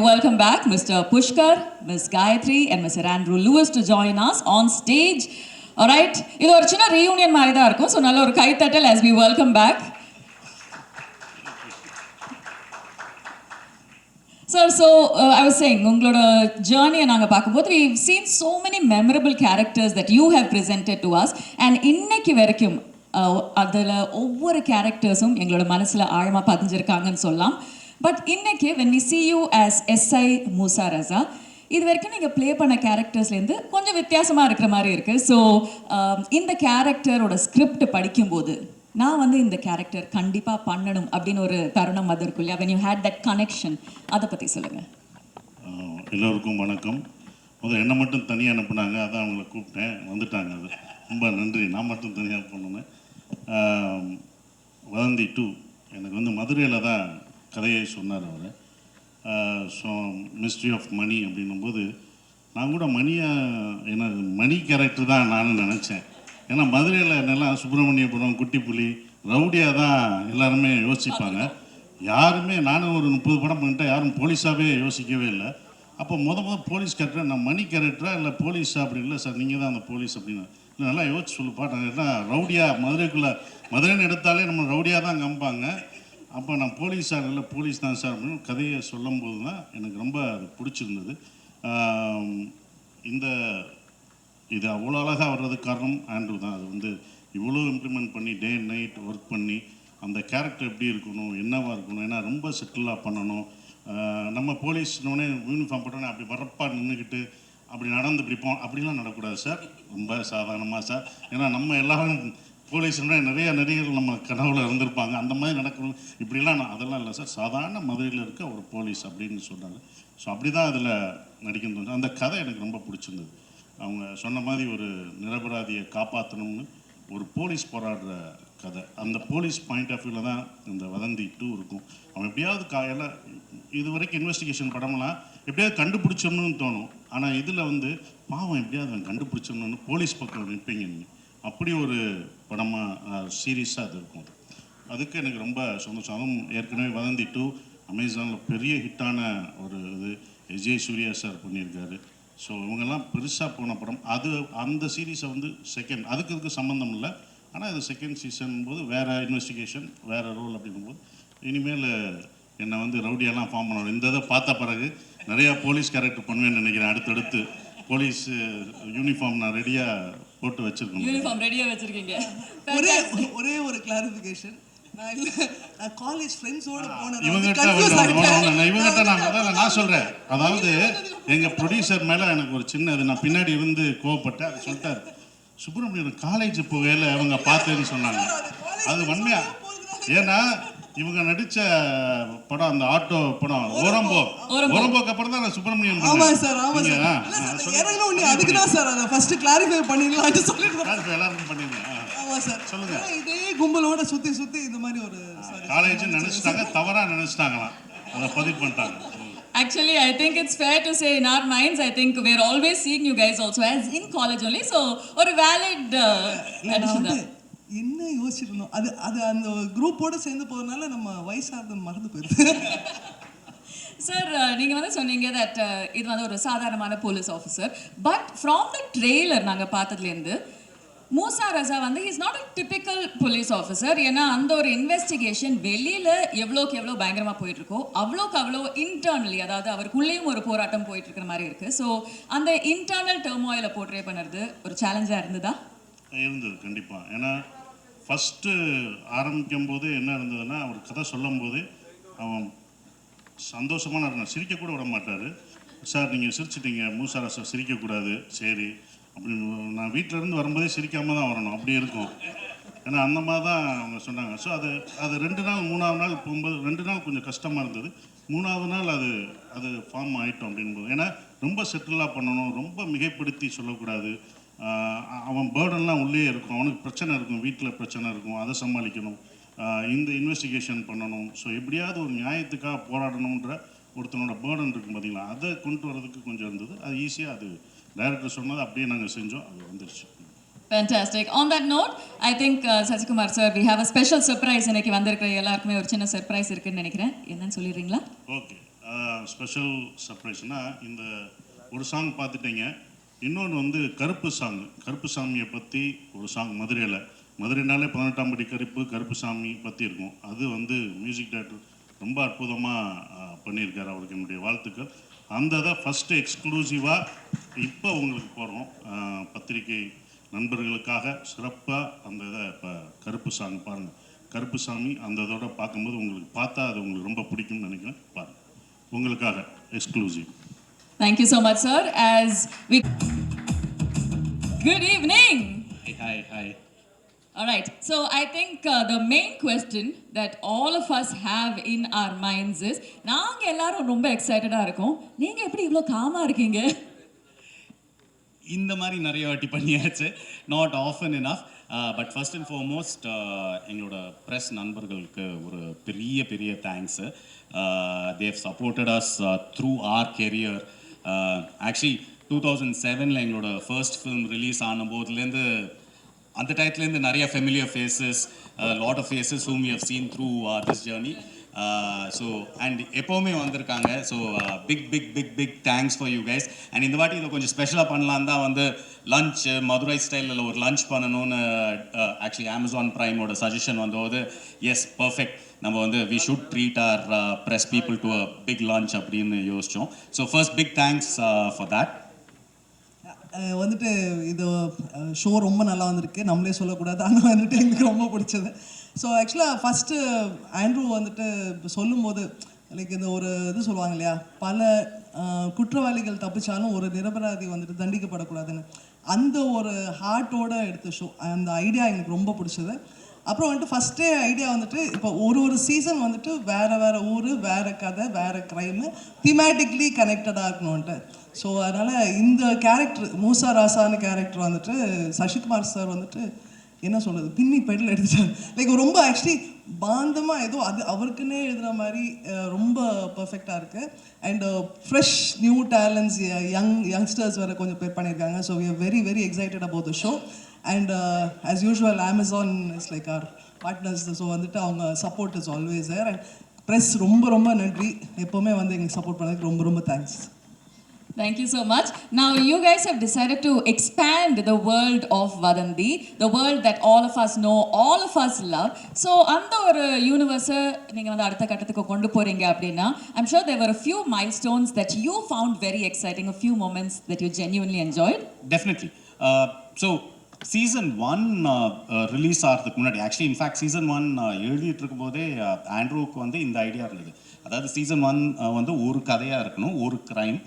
Welcome back, Mr. Pushkar, Ms. Gayatri, and Mr. Andrew Lewis to join us on stage. All right, இது ஒரு சின்ன reunion மாதிரி தான் இருக்கும். So நல்ல ஒரு கைத்தட்டல் as we welcome back. Sir, so I was saying, உங்களோட journey நாங்கள் பார்க்கும்போது we've seen so many memorable characters that you have presented to us, and இன்னைக்கு வரைக்கும் அதில் ஒவ்வொரு கேரக்டர்ஸும் எங்களோட மனசில் ஆழமாக பதிஞ்சிருக்காங்கன்னு சொல்லலாம். பட் இன்னைக்கு when we see you as SI மூசா ரஸா, இது வரைக்கும் நீங்கள் ப்ளே பண்ண கேரக்டர்ஸ்லேருந்து கொஞ்சம் வித்தியாசமாக இருக்கிற மாதிரி இருக்குது. ஸோ இந்த கேரக்டரோட ஸ்கிரிப்ட் படிக்கும்போது நான் வந்து இந்த கேரக்டர் கண்டிப்பாக பண்ணணும் அப்படின்னு ஒரு தருணம் அது இருக்கும் இல்லையா? when you had that connection, அதை பற்றி சொல்லுங்கள். எல்லோருக்கும் வணக்கம். முதல்ல என்னை மட்டும் தனியாக அனுப்புனாங்க, அதான் அவங்கள கூப்பிட்டேன், வந்துட்டாங்க. அது ரொம்ப நன்றி. நான் மட்டும் தனியாக பண்ணணும். வதந்தி 2 எனக்கு வந்து மதுரையில் தான் கதையை சொன்னார் அவர். ஸோ மிஸ்ட்ரி ஆஃப் மணி அப்படின்னும்போது நான் கூட என்ன மணி கேரக்டர் தான் நான் நினச்சேன். ஏன்னா மதுரையில் என்னெல்லாம் சுப்பிரமணியபுரம், குட்டிப்புலி, ரவுடியாக தான் எல்லாருமே யோசிப்பாங்க. யாருமே நானும் ஒரு 30 படம் பண்ணிட்டேன், யாரும் போலீஸாகவே யோசிக்கவே இல்லை. அப்போ முதல் போலீஸ் கேரக்டர் நான் மணி கேரக்டரா இல்லை போலீஸா அப்படி இல்லை சார், நீங்கள் தான் அந்த போலீஸ் அப்படின்னு நல்லா யோசிச்சு சொல்லுப்பா. நான் என்ன ரவுடியாக மதுரைன்னு எடுத்தாலே நம்ம ரவுடியாக தான் கம்பாங்க. அப்போ நான் போலீஸ் சார் இல்லை போலீஸ் தான் சார் அப்படின்னு கதையை சொல்லும்போது தான் எனக்கு ரொம்ப அது பிடிச்சிருந்தது. இது அவ்வளோ அழகாக வர்றதுக்கு காரணம் ஆண்ட்ரூ தான். அது வந்து இவ்வளோ இம்ப்ளிமெண்ட் பண்ணி டே அண்ட் நைட் ஒர்க் பண்ணி அந்த கேரக்டர் எப்படி இருக்கணும், என்னவாக இருக்கணும், ஏன்னா ரொம்ப செட்டிலாக பண்ணணும். நம்ம போலீஸ்னோடனே யூனிஃபார்ம் போட்டோன்னே அப்படி வரப்பா நின்றுக்கிட்டு அப்படி நடந்து பிடிப்போம், அப்படிலாம் நடக்கூடாது சார். ரொம்ப சாதாரணமாக சார். ஏன்னா நம்ம எல்லாரும் போலீஸ்னா நிறைய நடிகர்கள் நம்ம கனவுல இருந்திருப்பாங்க, அந்த மாதிரி நடக்கணும், இப்படிலாம் அதெல்லாம் இல்லை சார், சாதாரண மதுரையில் இருக்க ஒரு போலீஸ் அப்படின்னு சொன்னாங்க. ஸோ அப்படி தான் அதில் நடிக்கணும். அந்த கதை எனக்கு ரொம்ப பிடிச்சிருந்தது. அவங்க சொன்ன மாதிரி ஒரு நிரபராதியை காப்பாற்றணும்னு ஒரு போலீஸ் போராடுற கதை. அந்த போலீஸ் பாயிண்ட் ஆஃப் வியூவில் தான் இந்த வதந்தி 2 இருக்கும். அவன் எப்படியாவது எல்லாம் இது வரைக்கும் இன்வெஸ்டிகேஷன் படம்லாம் எப்படியாவது கண்டுபிடிச்சோம்னு தோணும். ஆனால் இதில் வந்து பாவம் எப்படியாவது அவன் கண்டுபிடிச்சோம்னு போலீஸ் பக்கம் நிற்பீங்க. அப்படி ஒரு படமாக சீரியஸாக அது இருக்கும். அதுக்கு எனக்கு ரொம்ப சந்தோஷம். அதுவும் ஏற்கனவே வதந்தி 2 அமேசானில் பெரிய ஹிட்டான ஒரு இது விஜய் சூர்யா சார் பண்ணியிருக்காரு. ஸோ இவங்கெல்லாம் பெருசாக போன படம். அந்த சீரீஸை வந்து அதுக்கு சம்மந்தம் இல்லை. ஆனால் இது செகண்ட் சீசன் போது வேறு இன்வெஸ்டிகேஷன், வேறு ரோல் அப்படிங்கும்போது இனிமேல் என்னை வந்து ரவுடியெல்லாம் ஃபார்ம் பண்ணணும். இந்த இதை பார்த்த பிறகு நிறையா போலீஸ் கேரக்டர் பண்ணுவேன்னு நினைக்கிறேன். அடுத்தடுத்து போலீஸ் யூனிஃபார்ம் நான் ரெடியாக போட்டு வச்சுருக்கேன். யூனிஃபார்ம் ரெடியாக வச்சுருக்கீங்க. ஒரே ஒரு கிளாரிஃபிகேஷன், நான் காலேஜ் ஃப்ரெண்ட்ஸோட போனேன். இவங்ககிட்ட நான் சொல்கிறேன். அதாவது எங்கள் ப்ரொடியூசர் மேலே எனக்கு ஒரு சின்ன இது, நான் பின்னாடி இருந்து கோவப்பட்டேன். அது சொல்லிட்டார், சுப்பிரமணியன் காலேஜ் போகையில் அவங்க பார்த்தேன்னு சொன்னாங்க. அது உண்மையா? ஏன்னா இவங்க நடித்த படம் அந்த ஆட்டோ படம் ஓரம்போக்கு அப்புறம் தான் நான் சுப்பிரமணியன். ஆமாம் சார், ஆமாம் சார். அதுக்கு தான் சார் அதை ஃபர்ஸ்ட் கிளாரிஃபை பண்ணிடலாம்னு சொல்லிட்டு எல்லாருக்கும் பண்ணிடுங்க. ஆமாம் சார், சொல்லுங்க. இதே கும்பலோட சுற்றி இந்த மாதிரி ஒரு காலேஜ் நினச்சிட்டாங்க, தவறாக நினச்சிட்டாங்களாம், அதை பதிவு பண்ணிட்டாங்க. Actually, I think it's fair to say in our minds, I think we're always seeing you guys also as in college only. So, ஒரு valid addition தான். என்ன யோசிச்சிருந்தோம், அது அந்த குரூப்போட சேர்ந்து போகிறதுனால நம்ம வயசாக மறந்து போயிடுது. சார், நீங்கள் வந்து சொன்னீங்க தட் இது வந்து ஒரு சாதாரணமான police officer. But from the trailer நாங்கள் பார்த்ததுலேருந்து மூசா ரஸா வந்து is not a typical police officer. ஏன்னா அந்த ஒரு இன்வெஸ்டிகேஷன் வெளியில் எவ்வளோக்கு எவ்வளோ பயங்கரமாக போயிட்டுருக்கோ அவ்வளோக்கு அவ்வளோ இன்டர்னலி, அதாவது அவருக்குள்ளேயும் ஒரு போராட்டம் போயிட்டுருக்கிற மாதிரி இருக்குது. ஸோ அந்த இன்டர்னல் டர்மாயிலை போர்ட்ரே பண்ணுறது ஒரு சேலஞ்சாக இருந்தது கண்டிப்பாக. ஏன்னா ஃபஸ்ட்டு ஆரம்பிக்கும் போது என்ன இருந்ததுன்னா, அவர் கதை சொல்லும் போது அவன் சந்தோஷமான இருந்தான், சிரிக்கக்கூட விட மாட்டார். சார் நீங்கள் சிரிச்சிட்டீங்க, மூசா ரஸா சிரிக்கக்கூடாது, சரி அப்படின்னு. நான் வீட்டிலேருந்து வரும்போதே சிரிக்காமல் தான் வரணும், அப்படி இருக்கும். ஏன்னா அந்த மாதிரி தான் அவங்க சொன்னாங்க. ஸோ அது 2 நாள் 3ஆவது நாள் போகும்போது 2 நாள் கொஞ்சம் கஷ்டமாக இருந்தது. 3ஆவது நாள் அது ஃபார்ம் ஆகிட்டோம் அப்படின்போது. ஏன்னா ரொம்ப செட்டிலாக பண்ணணும், ரொம்ப மிகைப்படுத்தி சொல்லக்கூடாது. அவன் பேர்டன்லாம் உள்ளே இருக்கும், அவனுக்கு பிரச்சனை இருக்கும், வீட்டில் பிரச்சனை இருக்கும், அதை சமாளிக்கணும், இந்த இன்வெஸ்டிகேஷன் பண்ணணும். ஸோ எப்படியாவது ஒரு நியாயத்துக்காக போராடணுன்ற ஒருத்தனோட பேர்டன் இருக்கும் பார்த்தீங்களா, அதை கொண்டு வரதுக்கு கொஞ்சம் இருந்தது. அது ஈஸியாக அது டைரக்டர் சொன்னது அப்படியே நாங்கள் செஞ்சோம், அது வந்துருச்சு. Fantastic. On that note, I think Sajikumar sir, we have a special surprise. இன்னைக்கு வந்திருக்கிற எல்லாருக்குமே ஒரு சின்ன சர்ப்ரைஸ் இருக்குன்னு நினைக்கிறேன். என்னன்னு சொல்லிடுறீங்களா? ஓகே. ஸ்பெஷல் சர்ப்ரைஸ்னா இந்த ஒரு சாங் பார்த்துட்டீங்க. இன்னொன்று வந்து கருப்பு சாங், கருப்பு சாமியை பற்றி ஒரு சாங் மதுரைனாலே 18ஆம் படி கருப்பு சாமி பற்றி இருக்கும். அது வந்து மியூசிக் டைரக்டர் ரொம்ப அற்புதமாக பண்ணியிருக்காரு. அவருக்கு என்னுடைய வாழ்த்துக்கள். அந்த இதை ஃபஸ்ட்டு எக்ஸ்க்ளூசிவாக இப்போ உங்களுக்கு போகிறோம். பத்திரிகை நண்பர்களுக்காக சிறப்பாக அந்த இதை இப்போ கருப்பு சாங் பாருங்கள். கருப்பு சாமி அந்த இதோட பார்க்கும்போது உங்களுக்கு பார்த்தா அது உங்களுக்கு ரொம்ப பிடிக்கும்னு நினைக்கிறேன். பாருங்கள், உங்களுக்காக exclusive. Thank you so much, sir. As we... Good evening. Hi. All right. So I think the main question that all of us have in our minds is, நாங்க எல்லாரும் ரொம்ப எக்ஸைட்டடா இருக்கோம். நீங்க எப்படி இவ்ளோ காமா இருக்கீங்க? இந்த மாதிரி நிறைய வாட்டி பண்ணியாச்சு, not often enough. But first and foremost எங்களோட ப்ரெஸ் நண்பர்களுக்கு ஒரு பெரிய thanks. They've supported us through our career. Actually 2007 எங்களோட ஃபர்ஸ்ட் ஃபிலிம் ரிலீஸ் ஆன போதுலேருந்து அந்த டயத்துலேருந்து நிறைய familiar faces, lot of faces whom we have seen through this journey. So and எப்போவுமே வந்திருக்காங்க. So big thanks for you guys. And இந்த வாட்டி இதை கொஞ்சம் ஸ்பெஷலாக பண்ணலாம் தான் வந்து லஞ்ச் மதுரை ஸ்டைலில் ஒரு லஞ்ச் பண்ணணும்னு ஆக்சுவலி அமேசான் ப்ரைமோட சஜஷன் வந்தபோது எஸ் பர்ஃபெக்ட், நம்ம வந்து we should treat our press people to a big lunch அப்படின்னு யோசித்தோம். So first big thanks for that. வந்துட்டு இது ஷோ ரொம்ப நல்லா வந்திருக்கு, நம்மளே சொல்லக்கூடாது, ஆனால் வந்துட்டு எங்களுக்கு ரொம்ப பிடிச்சது. ஸோ ஆக்சுவலாக ஃபஸ்ட்டு ஆண்ட்ரூ வந்துட்டு சொல்லும்போது லைக் இந்த ஒரு இது சொல்லுவாங்க இல்லையா, பல குற்றவாளிகள் தப்பிச்சாலும் ஒரு நிரபராதி வந்துட்டு தண்டிக்கப்படக்கூடாதுன்னு, அந்த ஒரு ஹார்ட்டோட எடுத்த ஷோ. அந்த ஐடியா எனக்கு ரொம்ப பிடிச்சது. அப்புறம் வந்துட்டு ஃபஸ்ட்டே ஐடியா வந்துட்டு இப்போ ஒரு சீசன் வந்துட்டு வேறு ஊர், வேறு கதை, வேறு க்ரைமு, திமேட்டிக்லி கனெக்டடாக இருக்கணும்ன்ட்டு. ஸோ அதனால் இந்த கேரக்டர் மூசா ராசான்னு கேரக்டர் வந்துட்டு சசிகுமார் சார் வந்துட்டு என்ன சொல்கிறது, பின்னி பெடல் எடுத்துட்டார். லைக் ரொம்ப ஆக்சுவலி பாந்தமாக ஏதோ அது அவருக்குன்னே எழுதுகிற மாதிரி ரொம்ப பர்ஃபெக்டாக இருக்குது. And fresh new talents, youngsters வேறு கொஞ்சம் பேர் பண்ணியிருக்காங்க. So we are very excited about the show. And as usual Amazon is like our partners. So வந்துட்டு அவங்க support is always there. And press ரொம்ப நன்றி, எப்போவுமே வந்து எங்களுக்கு சப்போர்ட் பண்ணதுக்கு ரொம்ப thanks. Thank you so much. Now you guys have decided to expand the world of Vadanthi, the world that all of us know, all of us love. So அந்த ஒரு universe நீங்க வந்து அடுத்த கட்டத்துக்கு கொண்டு போறீங்க அப்படின்னா, I'm sure there were a few milestones that you found very exciting, a few moments that you genuinely enjoyed. Definitely. So season 1 release ஆகிறதுக்கு முன்னாடி ஆக்சுவலி இன்ஃபேக்ட் சீசன் 1 எழுதிட்டு இருக்கும்போதே ஆண்ட்ரூவுக்கு வந்து இந்த ஐடியா இருந்தது. அதாவது சீசன் 1 வந்து ஒரு கதையாக இருக்கணும், ஒரு க்ரைம்.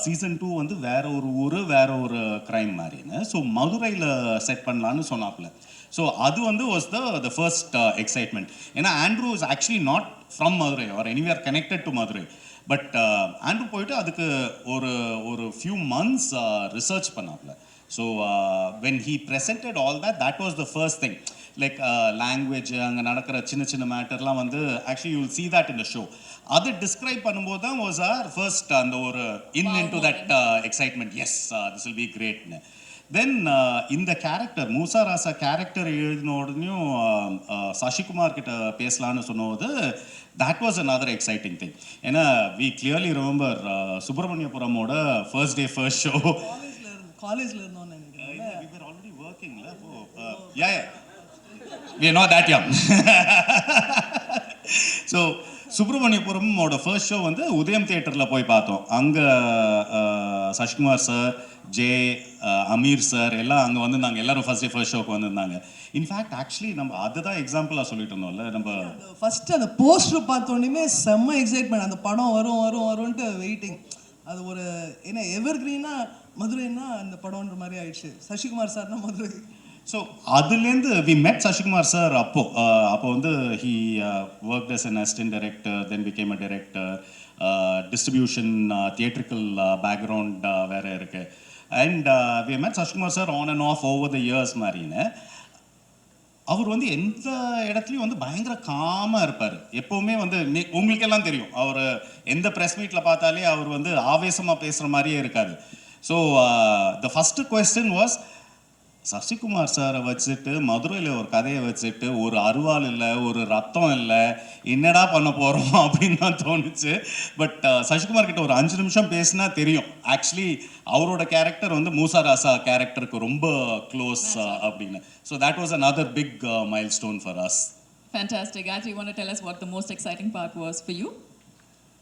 சீசன் 2 வந்து வேற ஒரு ஊர், வேற ஒரு க்ரைம் மாதிரின்னு. ஸோ மதுரையில் செட் பண்ணலான்னு சொன்னாப்புல. ஸோ அது வந்து வாஸ் த ஃபர்ஸ்ட் எக்ஸைட்மெண்ட். ஏன்னா Andrew is actually not from Madurai or anywhere connected to Madurai. But Andrew போயிட்டு அதுக்கு ஒரு ஃபியூ மந்த்ஸ் ரிசர்ச் பண்ணாப்புல. So when he presented all that was the first thing. Like language, அங்கே நடக்கிற சின்ன மேட்டர்லாம் வந்து actually you will see that in the show. அதை டிஸ்கிரைப் பண்ணும்போது தான் வாஸ் ஆர் ஃபர்ஸ்ட் அந்த ஒரு into that excitement. Yes this will B கிரேட்னு. தென் இந்த கேரக்டர் மூசா ராசா கேரக்டர் எழுதின உடனேயும் சசிகுமார் கிட்ட பேசலான்னு சொன்னபோது that was another exciting thing. ஏன்னா we clearly remember சுப்பிரமணியபுரமோட ஃபர்ஸ்ட் டே ஃபர்ஸ்ட் ஷோ காலேஜில் இருந்தோம்னு நினைக்கிறேன். we were already working la. Yeah we are not that young. So சுப்பிரமணியபுரமோட ஃபர்ஸ்ட் ஷோ வந்து உதயம் தியேட்டரில் போய் பார்த்தோம். அங்கே சசிகுமார் சார், அமீர் சார் எல்லாம் அங்கே வந்து நாங்கள் எல்லோரும் ஃபர்ஸ்ட் டே ஃபர்ஸ்ட் ஷோக்கு வந்திருந்தாங்க. இன்ஃபேக்ட் ஆக்சுவலி நம்ம அதுதான் எக்ஸாம்பிளாக சொல்லிட்டு இருந்தோம்ல. நம்ம ஃபஸ்ட்டு அந்த போஸ்டர் பார்த்தோன்னே செம்ம எக்ஸைட்மெண்ட், அந்த படம் வரும்ன்ட்டு வெயிட்டிங். அது ஒரு என்ன எவர் கிரீனாக மதுரைன்னா அந்த படம்ன்ற மாதிரி ஆயிடுச்சு. சசிகுமார் சார்னா மதுரை. ஸோ அதுலேருந்து வி மெட் சசிகுமார் சார். அப்போ வந்து he work as an assistant director, then became a director, distribution, theatrical background வேறு இருக்குது. And we met Sasikumar sir on and off over the years மாதிரின்னு. அவர் வந்து எந்த இடத்துலையும் வந்து பயங்கர காமாக இருப்பார். எப்போவுமே வந்து உங்களுக்கெல்லாம் தெரியும், அவர் எந்த ப்ரெஸ் மீட்டில் பார்த்தாலே அவர் வந்து ஆவேசமாக பேசுகிற மாதிரியே இருக்காது. So the first question was Sasikumar சாரை வச்சுட்டு மதுரையில் ஒரு கதையை வச்சுட்டு ஒரு அருவாள் இல்லை ஒரு ரத்தம் இல்லை என்னடா பண்ண போகிறோம் அப்படின்னு தான் தோணுச்சு. பட் சசிகுமார் கிட்ட ஒரு 5 நிமிஷம் பேசினா தெரியும் ஆக்சுவலி அவரோட கேரக்டர் வந்து மூசா ராசா கேரக்டருக்கு ரொம்ப க்ளோஸ் அப்படின்னு. So that was another big milestone for us. Fantastic. Gayatri, you want to tell us what the most exciting part was for you?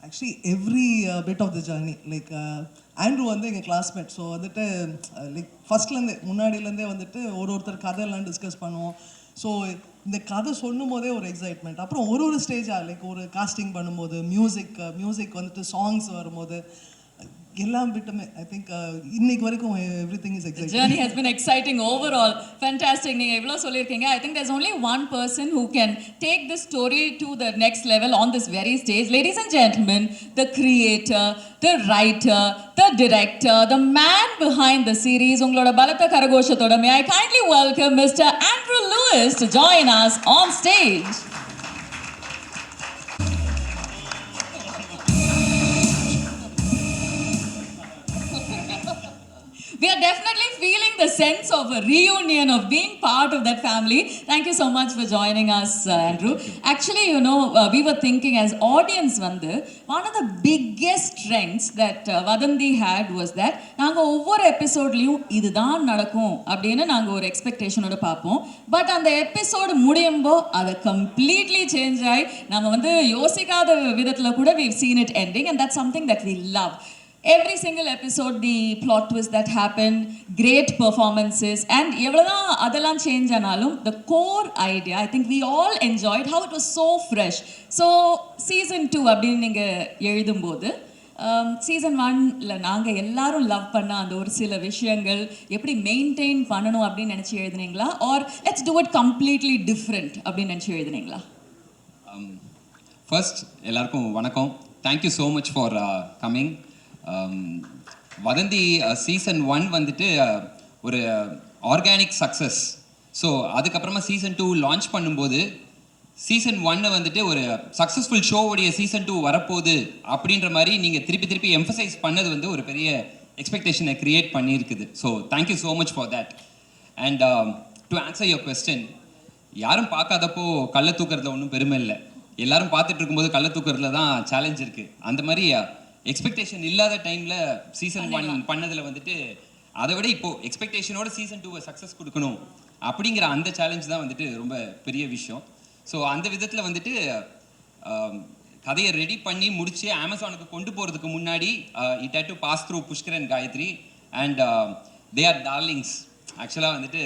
Actually every bit of the journey like Andrew வந்து எங்கள் classmate. So வந்துட்டு like ஃபஸ்ட்லேருந்தே முன்னாடியிலேருந்தே வந்துட்டு ஒருத்தர் கதையெல்லாம் discuss பண்ணுவோம். So இந்த கதை சொல்லும் போதே ஒரு எக்ஸைட்மெண்ட். அப்புறம் ஒரு ஸ்டேஜாக லைக் ஒரு காஸ்டிங் பண்ணும்போது மியூசிக் வந்துட்டு சாங்ஸ் வரும்போது எல்லாம் விட்டுமே ஐ திங்க் இன்னைக்கு வரைக்கும் everything is exciting. Journey has been exciting overall. Fantastic. நீங்க இவ்ளோ சொல்லிருக்கீங்க. I think there's only one person who can take this story to the next level on this very stage. Ladies and gentlemen, the creator, the writer, the director, the man behind the series. உங்களோட பலத்த கரகோஷத்தோட may I kindly welcome Mr. Andrew Lewis to join us on stage. We are definitely feeling the sense of a reunion, of being part of that family. Thank you so much for joining us, Andrew. Actually, you know, we were thinking as audience, one of the biggest strengths that Vadanthi had was that நாங்கள் ஒவ்வொரு எபிசோட்லையும் இதுதான் நடக்கும் அப்படின்னு நாங்கள் ஒரு எக்ஸ்பெக்டேஷனோட பார்ப்போம். But அந்த episode முடியும்போ அதை கம்ப்ளீட்லி சேஞ்ச் ஆகி நம்ம யோசிக்காத விதத்தில் கூட we've seen it ending, and that's something that we love. Every single episode, the plot twist that happened, great performances, and எவ்வளவுதான் அதெல்லாம் சேஞ்ச் ஆனாலும் the core idea, I think we all enjoyed how it was so fresh. So season 2 அப்படின்னு நீங்க எழுதும்போது season 1ல நாங்கள் எல்லாரும் love பண்ண அந்த ஒரு சில விஷயங்கள் எப்படி மெயின்டைன் பண்ணணும் அப்படின்னு நினச்சி எழுதுனீங்களா, or let's do it completely different அப்படின்னு நினச்சி எழுதுனீங்களா? ஃபர்ஸ்ட் எல்லாருக்கும் வணக்கம். Thank you so much for coming. Vadhandhi season 1 வந்துட்டு ஒரு ஆர்கானிக் சக்ஸஸ். ஸோ அதுக்கப்புறமா சீசன் 2 லான்ச் பண்ணும்போது சீசன் 1 வந்துட்டு ஒரு சக்ஸஸ்ஃபுல் ஷோவுடைய சீசன் 2 வரப்போகுது அப்படின்ற மாதிரி நீங்கள் திருப்பி எம்ஃபசைஸ் பண்ணது ஒரு பெரிய எக்ஸ்பெக்டேஷனை க்ரியேட் பண்ணியிருக்குது. So thank you so much for that. And to answer your question, யாரும் பார்க்காதப்போ கள்ள தூக்கிறதுல ஒன்றும் பெருமை இல்லை. எல்லாரும் பார்த்துட்டு இருக்கும்போது கள்ள தூக்கிறதுல தான் சேலஞ்ச் இருக்குது. அந்த மாதிரி எக்ஸ்பெக்டேஷன் இல்லாத டைமில் சீசன் 1 பண்ணதில் வந்துட்டு அதை விட இப்போது எக்ஸ்பெக்டேஷனோட சீசன் 2 சக்ஸஸ் கொடுக்கணும் அப்படிங்கிற அந்த சேலஞ்ச் தான் வந்துட்டு ரொம்ப பெரிய விஷயம். ஸோ அந்த விதத்தில் வந்துட்டு கதையை ரெடி பண்ணி முடித்து அமேசானுக்கு கொண்டு போகிறதுக்கு முன்னாடி it had to pass through Pushkar and Gayathri, and they are darlings. ஆக்சுவலாக வந்துட்டு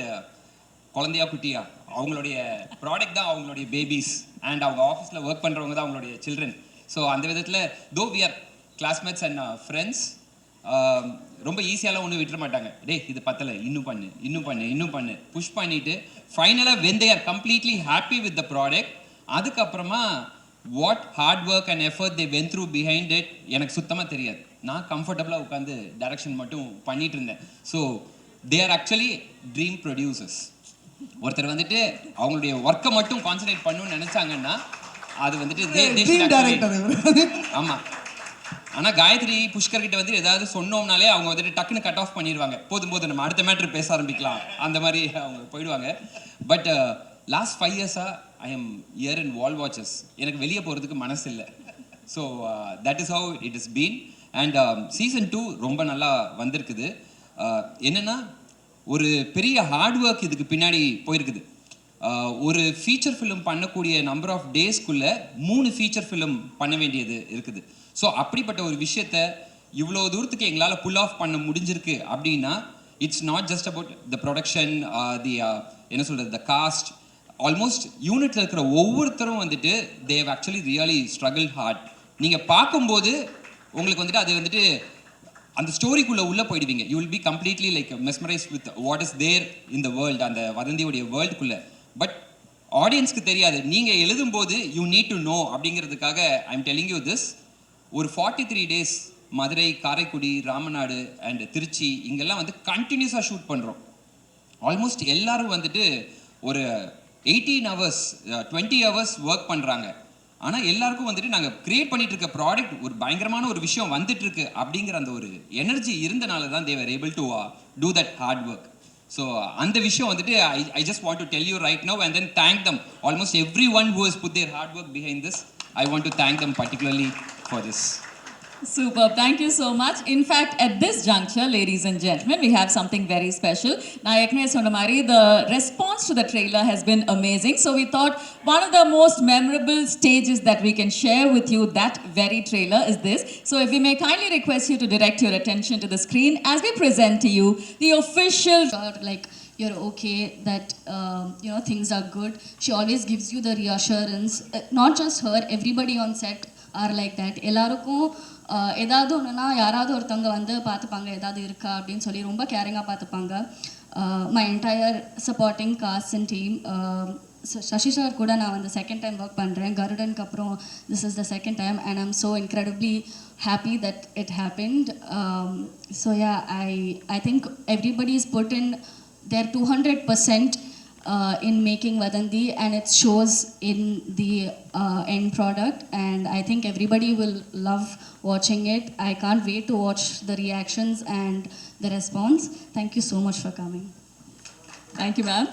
குழந்தையா குட்டியா அவங்களுடைய ப்ராடக்ட் தான் அவங்களுடைய பேபிஸ், அண்ட் அவங்க ஆஃபீஸில் ஒர்க் பண்ணுறவங்க தான் அவங்களுடைய சில்ட்ரன். ஸோ அந்த விதத்தில் though we are classmates and friends, ரொம்ப ஈஸியாலாம் ஒன்றும் விட்டுற மாட்டாங்க. டே இது பத்தலை, இன்னும் பண்ணு புஷ் பண்ணிவிட்டு ஃபைனலாக when they are completely happy with the product, அதுக்கப்புறமா what hard work and effort they went through behind it எனக்கு சுத்தமாக தெரியாது. நான் கம்ஃபர்டபுளாக உட்காந்து டைரக்ஷன் மட்டும் பண்ணிட்டு இருந்தேன். So they are actually dream producers. ஒருத்தர் வந்துட்டு அவங்களுடைய ஒர்க்கை மட்டும் கான்சன்ட்ரேட் பண்ணணும்னு நினச்சாங்கன்னா அது வந்துட்டு ஆமாம். ஆனால் காயத்ரி புஷ்கர் கிட்ட வந்து ஏதாவது சொன்னோம்னாலே அவங்க வந்துட்டு டக்குன்னு கட் ஆஃப் பண்ணிடுவாங்க. போதும் நம்ம அடுத்த மேட்ரு பேச ஆரம்பிக்கலாம், அந்த மாதிரி அவங்க போயிடுவாங்க. பட் லாஸ்ட் 5 இயர்ஸாக I am year in wall watches. எனக்கு வெளியே போகிறதுக்கு மனசு இல்லை. So that is how it is been. And season 2 ரொம்ப நல்லா வந்திருக்குது. என்னென்னா ஒரு பெரிய ஹார்ட் ஒர்க் இதுக்கு பின்னாடி போயிருக்குது. ஒரு ஃபீச்சர் ஃபிலிம் பண்ணக்கூடிய நம்பர் ஆஃப் டேஸ்க்குள்ளே 3 ஃபீச்சர் ஃபிலிம் பண்ண வேண்டியது இருக்குது. ஸோ அப்படிப்பட்ட ஒரு விஷயத்த இவ்வளோ தூரத்துக்கு எங்களால் புல் ஆஃப் பண்ண முடிஞ்சிருக்கு அப்படின்னா it's not just about the production, the என்ன சொல்கிறது, த காஸ்ட். ஆல்மோஸ்ட் யூனிட்டில் இருக்கிற ஒவ்வொருத்தரும் வந்துட்டு they have actually really struggle hard. நீங்கள் பார்க்கும்போது உங்களுக்கு வந்துட்டு அது வந்துட்டு அந்த ஸ்டோரிக்குள்ளே உள்ளே போயிடுவீங்க. You will be completely like mesmerise with what is there in the world, அந்த வதந்தியோடைய வேர்ல்டுக்குள்ளே. பட் ஆடியன்ஸ்க்கு தெரியாது. நீங்கள் எழுதும்போது யூ நீட் டு நோ அப்படிங்கிறதுக்காக I am telling you this. ஒரு 43 days மதுரை, காரைக்குடி, ராமநாடு அண்ட் திருச்சி இங்கெல்லாம் வந்து கண்டினியூஸாக ஷூட் பண்ணுறோம். ஆல்மோஸ்ட் எல்லாரும் வந்துட்டு ஒரு 18 hours 20 hours ஒர்க் பண்ணுறாங்க. ஆனால் எல்லாருக்கும் வந்துட்டு நாங்கள் க்ரியேட் பண்ணிட்டு இருக்க ப்ராடக்ட் ஒரு பயங்கரமான ஒரு விஷயம் வந்துட்டு இருக்கு அப்படிங்கிற அந்த ஒரு எனர்ஜி இருந்தனால தான் they were able to do that hard work. So அந்த விஷயம் வந்துட்டு I just want to tell you right now and then thank them almost every one who has put their hard work behind this. I want to thank them particularly for this. Superb. Thank you so much. In fact, at this juncture, ladies and gentlemen, we have something very special. Nayakne Sonamari, the response to the trailer has been amazing. So we thought one of the most memorable stages that we can share with you, that very trailer, is this. So if we may kindly request you to direct your attention to the screen as we present to you the official... Like, you're okay, that things are good. She always gives you the reassurance. Not just her, everybody on set are like that. எல்லாருக்கும் ஏதாவது ஒன்றுனா யாராவது ஒருத்தவங்க வந்து பார்த்துப்பாங்க, ஏதாவது இருக்கா அப்படின்னு சொல்லி ரொம்ப கேரிங்காக பார்த்துப்பாங்க. My entire supporting cast and team. Sasi sir கூட நான் வந்து செகண்ட் டைம் ஒர்க் பண்ணுறேன் கருடனுக்கு அப்புறம். This is the second time and I'm so incredibly happy that it happened. So yeah, I think everybody is put in their 200% in making Vadanthi, and it shows in the end product, and I think everybody will love watching it. I can't wait to watch the reactions and the response. Thank you so much for coming. Thank you, ma'am.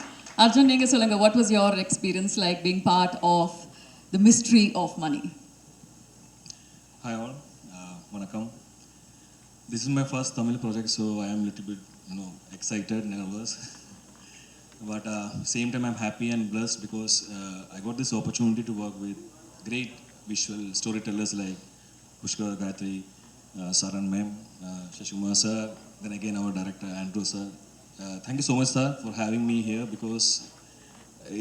Arjun, neenga solunga, what was your experience like being part of the mystery of money? Hi all, vanakkam. This is my first Tamil project, so I am a little bit, excited, nervous. But same time I'm happy and blessed because I got this opportunity to work with great visual storytellers like Pushkar, Gayatri, Saran ma'am, Shashkumar sir, then again our director Andrew sir. Thank you so much sir for having me here because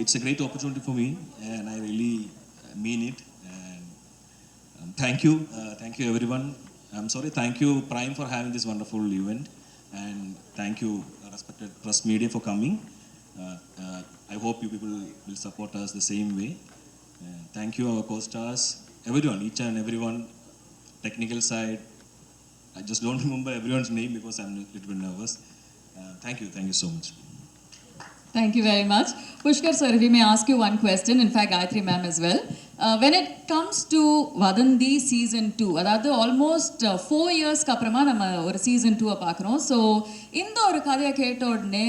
it's a great opportunity for me and I really mean it. And thank you everyone. I'm sorry, thank you Prime for having this wonderful event, and thank you respected press media for coming. I hope you people will support us the same way. Thank you our co-stars, everyone, each and everyone, technical side. I just don't remember everyone's name because I'm a little bit nervous. Thank you so much. Thank you very much. Pushkar sir, if we may ask you one question, in fact Gayatri ma'am as well. When it comes to Vadanthi season 2, அதாவது almost 4 இயர்ஸ்க்கு அப்புறமா நம்ம ஒரு season 2 பார்க்குறோம். So இந்த ஒரு கதையை கேட்ட உடனே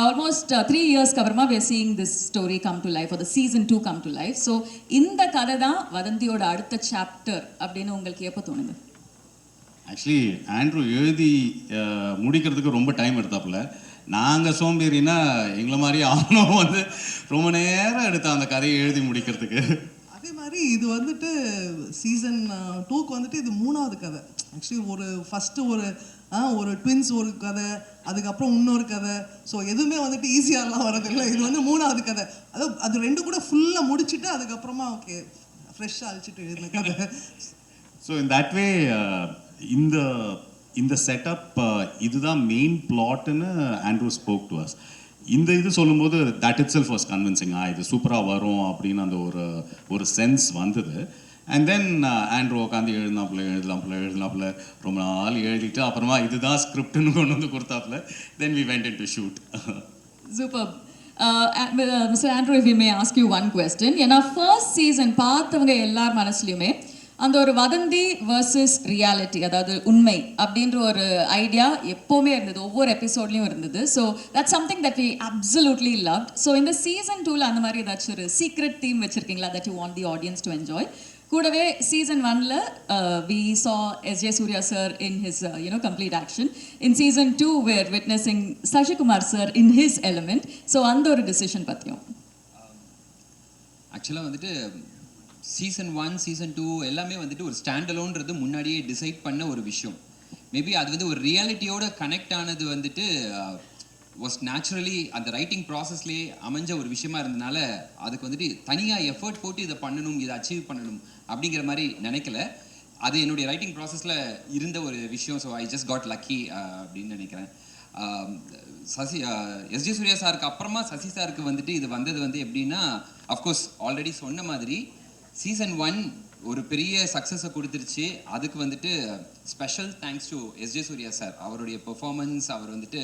ஆல்மோஸ்ட் 3 இயர்ஸ்க்கு அப்புறமா we are seeing this story come to life, or the season 2 come to life. So இந்த கதை தான் வதந்தியோட அடுத்த சாப்டர் அப்படின்னு உங்களுக்கு எப்போ தோணுது? ஆக்சுவலி ஆண்ட்ரூ எழுதி முடிக்கிறதுக்கு ரொம்ப டைம் எடுத்தாப்புல. நாங்கள் சோம்பேறினா எங்களை மாதிரி அவனும் வந்து ரொம்ப நேரம் எடுத்தான் அந்த கதையை எழுதி முடிக்கிறதுக்கு. அதே மாதிரி இது வந்துட்டு சீசன் 2க்கு வந்துட்டு இது 3வது கதை. ஆக்சுவலி ஒரு ஃபஸ்ட்டு ஒரு ட்வின்ஸ் ஒரு கதை, அதுக்கப்புறம் இன்னொரு கதை. ஸோ எதுவுமே வந்துட்டு ஈஸியாகலாம் வரதில்லை. இது வந்து 3வது கதை. அது 2 கூட ஃபுல்லாக முடிச்சுட்டு அதுக்கப்புறமா ஓகே ஃப்ரெஷ்ஷாக அழிச்சிட்டு எழுதின கதை. ஸோ இன் தட் வே இந்த செட்டப் இதுதான் மெயின் பிளாட்னு ஆண்ட்ரூ ஸ்போக் டு அஸ். இந்த இது சொல்லும்போது that itself was convincing. இது சூப்பராக வரும் அப்படின்னு அந்த ஒரு சென்ஸ் வந்தது. அண்ட் தென் ஆண்ட்ரூ உட்காந்து எழுதலாப்புல ரொம்ப நாள் எழுதிட்டு அப்புறமா இதுதான் ஸ்கிரிப்ட்னு கொண்டு வந்து கொடுத்தாப்புல. Then we went in to shoot. Superb. Mr. Andrew, if we may ask you one question. ஏன்னா ஃபர்ஸ்ட் சீசன் பார்த்தவங்க எல்லார் மனசுலையுமே அந்த ஒரு வதந்தி வர்சஸ் ரியாலிட்டி, அதாவது உண்மை அப்படின்ற ஒரு ஐடியா எப்போவுமே இருந்தது, ஒவ்வொரு எபிசோட்லையும் இருந்தது. So that something that we absolutely loved. So இந்த சீசன் 2ல அந்த மாதிரி ஏதாச்சும் ஒரு சீக்ரெட் தீம் வச்சுருக்கீங்களா that you want the audience to enjoy? கூடவே சீசன் 1ல we saw S.J. Surya sir in his complete action. In season 2 we are witnessing Sashi Kumar sir in his element. So அந்த ஒரு decision பற்றியும். ஆக்சுவலாக வந்துட்டு season 1 season 2 எல்லாமே வந்துட்டு ஒரு ஸ்டாண்ட் அலோன்றது முன்னாடியே டிசைட் பண்ண ஒரு விஷயம். மேபி அது வந்து ஒரு ரியாலிட்டியோட கனெக்ட் ஆனது வந்துட்டு வாஸ் நேச்சுரலி அந்த ரைட்டிங் ப்ராசஸ்லேயே அமைஞ்ச ஒரு விஷயமா இருந்தனால அதுக்கு வந்துட்டு தனியாக எஃபர்ட் போட்டு இதை பண்ணணும், இதை அச்சீவ் பண்ணணும் அப்படிங்கிற மாதிரி நினைக்கல. அது என்னுடைய ரைட்டிங் ப்ராசஸில் இருந்த ஒரு விஷயம். So I just got lucky அப்படின்னு நினைக்கிறேன். சசி எஸ்ஜே சூர்யா சாருக்கு அப்புறமா சசி சாருக்கு வந்துட்டு இது வந்தது வந்து எப்படின்னா, அஃப்கோர்ஸ் ஆல்ரெடி சொன்ன மாதிரி சீசன் 1 ஒரு பெரிய சக்ஸஸை கொடுத்துருச்சு. அதுக்கு வந்துட்டு special thanks to SJ Surya sir. அவருடைய பெர்ஃபார்மன்ஸ், அவர் வந்துட்டு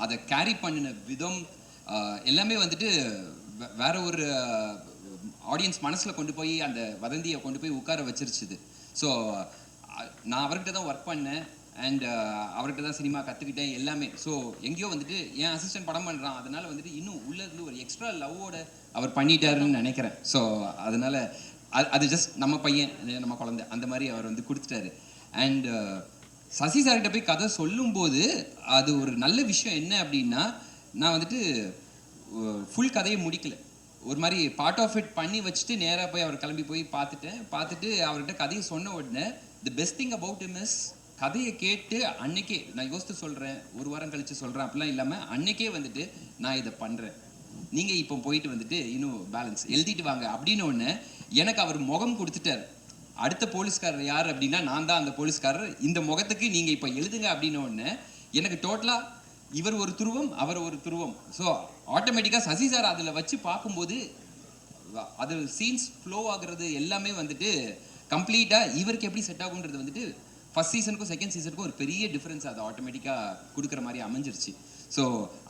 அதை கேரி பண்ணின விதம் எல்லாமே வந்துட்டு வேற ஒரு ஆடியன்ஸ் மனசில் கொண்டு போய் அந்த வதந்தியை கொண்டு போய் உட்கார வச்சிருச்சுது. ஸோ நான் அவர்கிட்ட தான் ஒர்க் பண்ணேன். அண்ட் அவர்கிட்ட தான் சினிமா கற்றுக்கிட்டேன் எல்லாமே. ஸோ எங்கேயோ வந்துட்டு என் அசிஸ்டன்ட் படம் பண்ணுறான், அதனால வந்துட்டு இன்னும் உள்ளது ஒரு எக்ஸ்ட்ரா லவ்வோட அவர் பண்ணிட்டாருன்னு நினைக்கிறேன். ஸோ அதனால அது ஜஸ்ட் நம்ம பையன், நம்ம குழந்தை, அந்த மாதிரி அவர் வந்து கொடுத்துட்டாரு. அண்ட் சசி சார்கிட்ட போய் கதை சொல்லும்போது அது ஒரு நல்ல விஷயம் என்ன அப்படின்னா, நான் வந்துட்டு ஃபுல் கதையை முடிக்கல, ஒரு மாதிரி பார்ட் ஆஃப் இட் பண்ணி வச்சுட்டு நேராக போய் அவர் கிளம்பி போய் பார்த்துட்டு அவர்கிட்ட கதையை சொன்ன உடனே the best thing about him is கதையை கேட்டு அன்னைக்கே நான் யோசித்து சொல்கிறேன், ஒரு வாரம் கழித்து சொல்கிறேன் அப்படிலாம் இல்லாமல் அன்னைக்கே வந்துட்டு நான் இதை பண்ணுறேன், நீங்கள் இப்போ போயிட்டு வந்துட்டு இன்னும் பேலன்ஸ் எழுதிட்டு வாங்க அப்படின்னு ஒன்று எனக்கு அவர் முகம் கொடுத்துட்டார். அடுத்த போலீஸ்காரர் யார் அப்படின்னா நான் தான் அந்த போலீஸ்காரர், இந்த முகத்துக்கு நீங்கள் இப்போ எழுதுங்க அப்படின்னு ஒன்று எனக்கு டோட்டலாக இவர் ஒரு துருவம் அவர் ஒரு துருவம். ஸோ ஆட்டோமேட்டிக்காக சசி சார் அதில் வச்சு பார்க்கும்போது அது சீன்ஸ் ஃப்ளோ ஆகுறது எல்லாமே வந்துட்டு கம்ப்ளீட்டாக இவருக்கு எப்படி செட் ஆகுன்றது வந்துட்டு ஃபர்ஸ்ட் சீசனுக்கும் செகண்ட் சீசனுக்கும் ஒரு பெரிய டிஃப்ரென்ஸ் அது ஆட்டோமேட்டிக்காக கொடுக்குற மாதிரி அமைஞ்சிருச்சு. ஸோ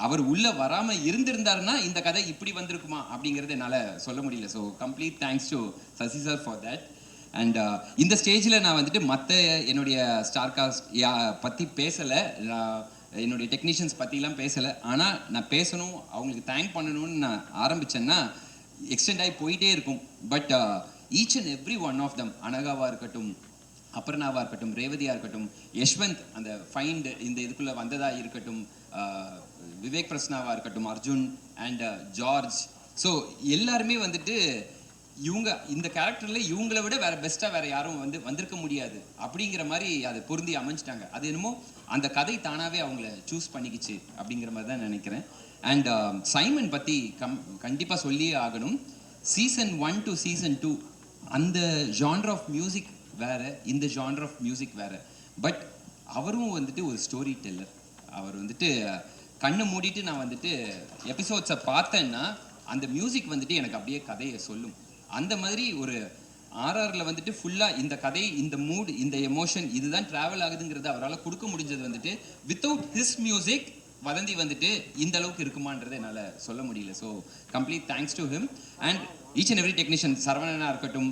அவர் உள்ளே வராமல் இருந்திருந்தாருன்னா இந்த கதை இப்படி வந்திருக்குமா அப்படிங்கிறது என்னால் சொல்ல முடியல. So complete thanks to Sasi sir for that. And இந்த ஸ்டேஜில் நான் வந்துட்டு மற்ற என்னுடைய ஸ்டார் காஸ்ட் பற்றி பேசலை, என்னுடைய டெக்னீஷியன்ஸ் பற்றிலாம் பேசலை. ஆனால் நான் பேசணும், அவங்களுக்கு தேங்க் பண்ணணும்னு நான் ஆரம்பித்தேன்னா எக்ஸ்டெண்ட் ஆகி போயிட்டே இருக்கும். But each and every one of them, அனகாவாக இருக்கட்டும், அபர்ணாவாக இருக்கட்டும், ரேவதியாக இருக்கட்டும், யஷ்வந்த் அந்த ஃபைண்ட் இந்த இதுக்குள்ளே வந்ததாக இருக்கட்டும், விவேக் பிரஸ்னாவாக இருக்கட்டும், அர்ஜுன் அண்ட் ஜார்ஜ், ஸோ எல்லாருமே வந்துட்டு இவங்க இந்த கேரக்டரில் இவங்கள விட வேறு பெஸ்ட்டாக வேறு யாரும் வந்திருக்க முடியாது அப்படிங்கிற மாதிரி அதை பொருந்தி அமைஞ்சிட்டாங்க. அது என்னமோ அந்த கதை தானாகவே அவங்கள சூஸ் பண்ணிக்கிச்சு அப்படிங்கிற மாதிரி தான் நினைக்கிறேன். அண்ட் சைமன் பற்றி கண்டிப்பாக சொல்லியே ஆகணும். சீசன் 1 to சீசன் 2 அந்த ஜான்ர் ஆஃப் மியூசிக் வேறு, இந்த ஜான்ர் ஆஃப் மியூசிக் வேறு. பட் அவரும் வந்துட்டு ஒரு ஸ்டோரி டெல்லர். அவர் வந்துட்டு கண்ணை மூடிட்டு நான் வந்துட்டு எபிசோட்ஸை பார்த்தேன்னா அந்த மியூசிக் வந்துட்டு எனக்கு அப்படியே கதையை சொல்லும். அந்த மாதிரி ஒரு ஆர்ஆரில் வந்துட்டு ஃபுல்லாக இந்த கதை, இந்த மூட், இந்த எமோஷன் இதுதான் ட்ராவல் ஆகுதுங்கிறது அவரால் கொடுக்க முடிஞ்சது வந்துட்டு வித்தவுட் ஹிஸ் மியூசிக் வதந்தி வந்துட்டு இந்த அளவுக்கு இருக்குமான்றதை என்னால் சொல்ல முடியல. So complete thanks to him and each and every technician, சரவணனாக இருக்கட்டும்,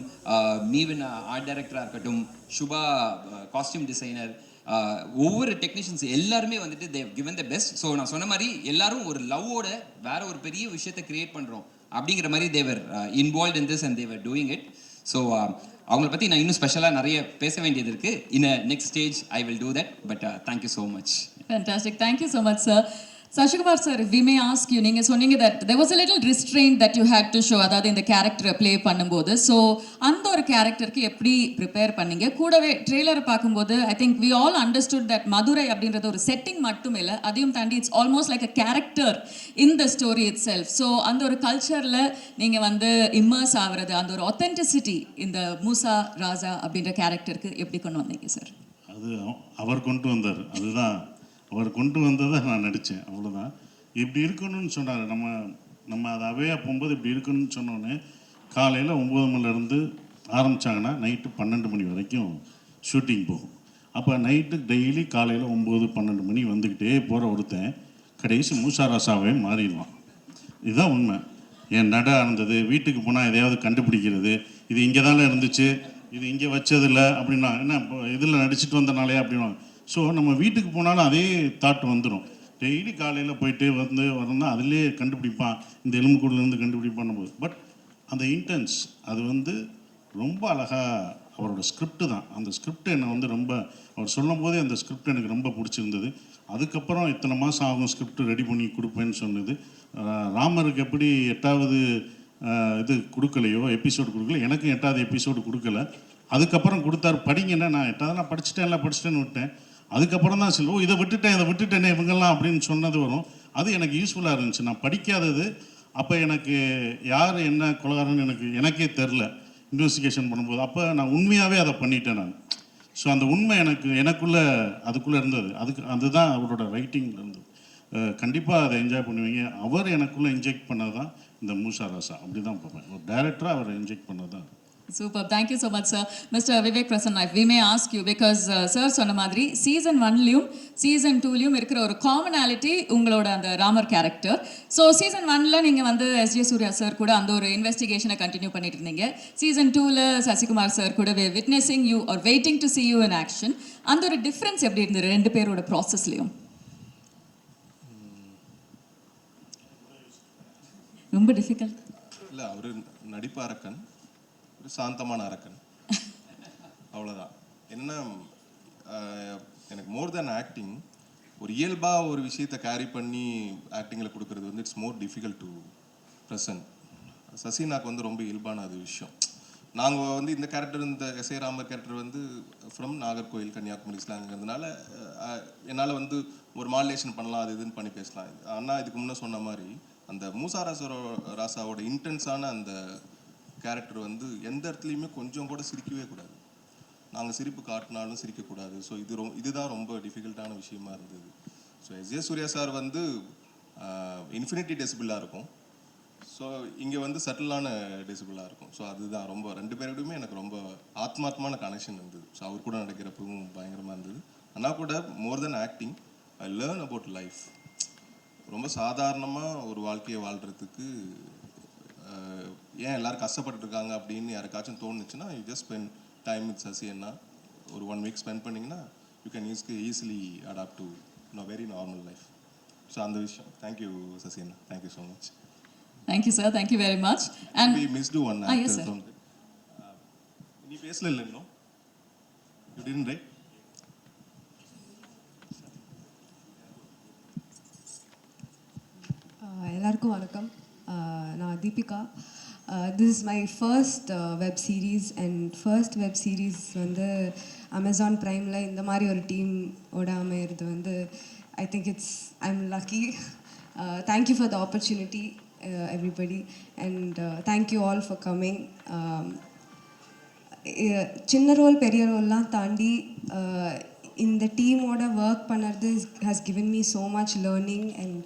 மீவின் ஆர்ட் டைரக்டராக இருக்கட்டும், சுபா காஸ்டியூம் டிசைனர், ஒவ்வொரு டெக்னீஷியன்ஸ் எல்லாருமே வந்துட்டு they've given the best. So நான் சொன்ன மாதிரி எல்லாரும் ஒரு லவ்வோட வேற ஒரு பெரிய விஷயத்தை கிரியேட் பண்ணுறோம் அப்படிங்கிற மாதிரி they're involve in this and they're doing it. So அவங்கள பற்றி நான் இன்னும் ஸ்பெஷலாக நிறைய பேச வேண்டியது இருக்குது. In next stage I will do that. But thank you so much. Fantastic. Thank you so much, sir. Sashikumar sir, if we may ask you, நீங்க சொன்னீங்க that there was a little restraint that you had to show, அதாவது இந்த கேரக்டரை play பண்ணும்போது. So அந்த ஒரு கேரக்டருக்கு எப்படி ப்ரிப்பேர் பண்ணீங்க? கூடவே ட்ரெய்லரை பார்க்கும்போது I think we all understood that Madurai அப்படின்றது ஒரு செட்டிங் மட்டும் இல்லை, அதையும் தாண்டி it's almost like a character in the story itself. So அந்த ஒரு கல்ச்சரில் நீங்கள் வந்து இம்மர்ஸ் ஆகிறது, அந்த ஒரு ஒத்தென்டிசிட்டி இந்த மூசா ராஜா அப்படின்ற கேரக்டருக்கு எப்படி கொண்டு வந்தீங்க சார்? அது அவர் கொண்டு வந்தார், அதுதான் அவர் கொண்டு வந்ததை நான் நடித்தேன், அவ்வளோதான். இப்படி இருக்கணும்னு சொன்னார். நம்ம அதை அவையாக போகும்போது இப்படி இருக்கணும்னு சொன்னோன்னே காலையில் 9 மணிலேருந்து ஆரம்பித்தாங்கன்னா நைட்டு 12 மணி வரைக்கும் ஷூட்டிங் போகும். அப்போ நைட்டு டெய்லி காலையில் 9-12 மணி வந்துக்கிட்டே போகிற ஒருத்தன் கடைசி மூசா ராசாவே மாறிடுவான். இதுதான் உண்மை. என் நட இருந்தது, வீட்டுக்கு போனால் எதையாவது கண்டுபிடிக்கிறது, இது இங்கே தானே இருந்துச்சு, இது இங்கே வச்சதில்லை அப்படின்னா, என்ன இப்போ இதில் நடிச்சுட்டு வந்தனாலே அப்படின்னா. ஸோ நம்ம வீட்டுக்கு போனாலும் அதே தாட் வந்துடும். டெய்லி காலையில் போயிட்டு வரணும்னா அதிலே கண்டுபிடிப்பான், இந்த எலும்புக்கூடலேருந்து கண்டுபிடிப்பான் போது. பட் அந்த இன்டென்ஸ் அது வந்து ரொம்ப அழகாக அவரோட ஸ்கிரிப்டு தான். அந்த ஸ்கிரிப்ட் என்னை ரொம்ப அவர் சொல்லும் போதே அந்த ஸ்கிரிப்ட் எனக்கு ரொம்ப பிடிச்சிருந்தது. அதுக்கப்புறம் இத்தனை மாதம் ஆகும் ஸ்கிரிப்ட் ரெடி பண்ணி கொடுப்பேன்னு சொன்னது. ராமருக்கு எப்படி 8வது இது கொடுக்கலையோ, எபிசோடு கொடுக்கல, எனக்கு 8வது எபிசோடு கொடுக்கல. அதுக்கப்புறம் கொடுத்தாரு, படிங்கன்னா நான் 8வது படிச்சுட்டேன்னு விட்டேன். அதுக்கப்புறம் தான் சொல்லுவோம் இதை விட்டுட்டேனே இவங்கெல்லாம் அப்படின்னு சொன்னது வரும். அது எனக்கு யூஸ்ஃபுல்லாக இருந்துச்சு. நான் படிக்காதது அப்போ எனக்கு யார் என்ன கொலகாரன்னு எனக்கே தெரில இன்வெஸ்டிகேஷன் பண்ணும்போது. அப்போ நான் உண்மையாகவே அதை பண்ணிட்டேன் நான். ஸோ அந்த உண்மை அதுக்குள்ளே இருந்தது. அதுதான் அவரோட ரைட்டிங்கில் இருந்தது. கண்டிப்பாக அதை என்ஜாய் பண்ணுவீங்க. அவர் எனக்குள்ளே இன்ஜெக்ட் பண்ணது தான் இந்த மூசா ராசா. அப்படி தான் பார்ப்பேன். ஒரு டைரக்டராக அவரை இன்ஜெக்ட் பண்ணது தான். Super, thank you so much sir. Mister Vivek Prasan Nayak, we may ask you because sir சொன்ன மாதிரி சீசன் 1லையும் சீசன் 2லையும் இருக்கிற ஒரு காமனாலிட்டி உங்களோட அந்த ராமர் கேரக்டர். ஸோ சீசன் 1ல நீங்கள் வந்து எஸ்ஜே சூர்யா சார் கூட அந்த ஒரு இன்வெஸ்டிகேஷனை கண்டினியூ பண்ணிட்டு இருந்தீங்க. சீசன் 2ல சசிகுமார் சார் கூட witnessing you are waiting to see you in action. அந்த ஒரு டிஃப்ரென்ஸ் எப்படி இருந்தது ரெண்டு பேரோட ப்ராசஸ்லையும்? ரொம்ப டிஃபிகல்ட் இல்லை, அவர் நடிப்பு அரக்கன், ஒரு சாந்தமான அரக்கன், அவ்வளோதான். என்னன்னா எனக்கு மோர் தேன் ஆக்டிங், ஒரு இயல்பாக ஒரு விஷயத்தை கேரி பண்ணி ஆக்டிங்கில் கொடுக்கறது வந்து it's more difficult to present. சசினாக்கு வந்து ரொம்ப இயல்பான அது விஷயம். நாங்கள் வந்து இந்த கேரக்டர், இந்த எஸ்ஏ ராமர் கேரக்டர் வந்து ஃப்ரம் நாகர்கோயில் கன்னியாகுமரி ஸ்லாங்கிறதுனால என்னால் வந்து ஒரு மாடுலேஷன் பண்ணலாம், அது இதுன்னு பண்ணி பேசலாம். ஆனால் இதுக்கு முன்னே சொன்ன மாதிரி அந்த மூசா ராசாவோட இன்டென்ஸான அந்த கேரக்டர் வந்து எந்த இடத்துலையுமே கொஞ்சம் கூட சிரிக்கவே கூடாது. நாங்கள் சிரிப்பு காட்டினாலும் சிரிக்கக்கூடாது. ஸோ இதுதான் ரொம்ப டிஃபிகல்ட்டான விஷயமா இருந்தது. ஸோ எஸ்ஜே சூர்யா சார் வந்து இன்ஃபினிட்டி டெசிபிளாக இருக்கும். ஸோ இங்கே வந்து சட்டிலான டெசிபிளாக இருக்கும். ஸோ அதுதான் ரொம்ப ரெண்டு பேருக்குமே எனக்கு ரொம்ப ஆத்மாத்மான கனெக்ஷன் இருந்தது. ஸோ அவர் கூட நடக்கிறப்பவும் பயங்கரமாக இருந்தது. ஆனால் கூட more then acting, I learn about life. ரொம்ப சாதாரணமாக ஒரு வாழ்க்கையை வாழ்கிறதுக்கு ஏன் எல்லோரும் கஷ்டப்பட்டுருக்காங்க அப்படின்னு யாருக்காச்சும் தோணுச்சுன்னா, you just spend time with Sasi அண்ணா. ஒரு 1 வீக் ஸ்பெண்ட் பண்ணிங்கன்னா you can easily adapt to very normal life. So அந்த விஷயம். தேங்க்யூ சசி அண்ணா, thank you so much. Thank you sir, thank you very much. And we missed one yes, actor from the நீ பேசல இல்லை இன்னும், you didn't, right? எல்லாருக்கும் வணக்கம். நான் Deepika. This is my first web series and first web series வந்து அமேசான் ப்ரைமில் இந்த மாதிரி ஒரு டீமோட அமையிறது வந்து I think I am lucky. Thank you for the opportunity everybody and thank you all for coming. சின்ன ரோல் பெரிய ரோல்லாம் தாண்டி இந்த டீமோட ஒர்க் பண்ணுறது has given me so much learning and